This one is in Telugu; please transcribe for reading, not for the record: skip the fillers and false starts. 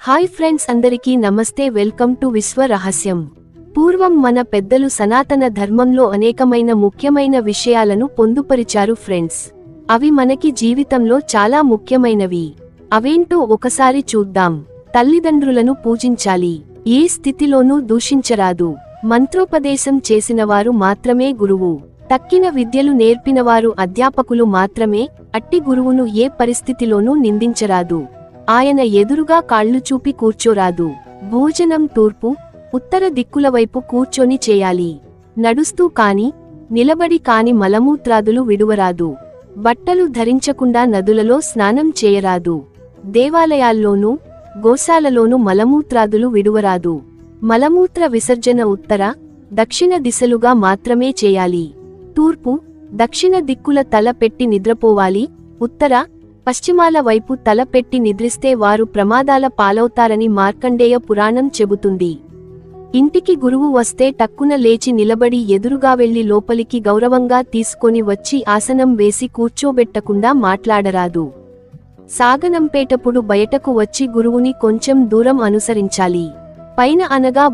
హాయ్ ఫ్రెండ్స్, అందరికీ నమస్తే. వెల్కమ్ టు విశ్వ రహస్యం. పూర్వం మన పెద్దలు సనాతన ధర్మంలో అనేకమైన ముఖ్యమైన విషయాలను పొందుపరిచారు ఫ్రెండ్స్. అవి మనకి జీవితంలో చాలా ముఖ్యమైనవి. అవేంటో ఒకసారి చూద్దాం. తల్లిదండ్రులను పూజించాలి. ఏ స్థితిలోనూ దూషించరాదు. మంత్రోపదేశం చేసినవారు మాత్రమే గురువు. తక్కిన విద్యలు నేర్పినవారు అధ్యాపకులు మాత్రమే. అట్టి గురువును ఏ పరిస్థితిలోనూ నిందించరాదు. ఆయన ఎదురుగా కాళ్ళు చూపి కూర్చోరాదు. భోజనం తూర్పు, ఉత్తర దిక్కుల వైపు కూర్చొని చేయాలి. నడుస్తూ కాని, నిలబడి కాని మలమూత్రాదులు విడువరాదు. బట్టలు ధరించకుండా నదులలో స్నానం చేయరాదు. దేవాలయాల్లోనూ గోశాలలోనూ మలమూత్రాదులు విడువరాదు. మలమూత్ర విసర్జన ఉత్తర, దక్షిణ దిశలుగా మాత్రమే చేయాలి. తూర్పు, దక్షిణ దిక్కుల తల పెట్టి నిద్రపోవాలి. ఉత్తర, పశ్చిమాల వైపు తల పెట్టి నిద్రిస్తే వారు ప్రమాదాల పాలవుతారని మార్కండేయ పురాణం చెబుతుంది. ఇంటికి గురువు వస్తే టక్కున లేచి నిలబడి ఎదురుగా వెళ్లి లోపలికి గౌరవంగా తీసుకొని వచ్చి ఆసనం వేసి కూర్చోబెట్టకుండా మాట్లాడరాదు. సాగనంపేటప్పుడు బయటకు వచ్చి గురువుని కొంచెం దూరం అనుసరించాలి. పైన అనగా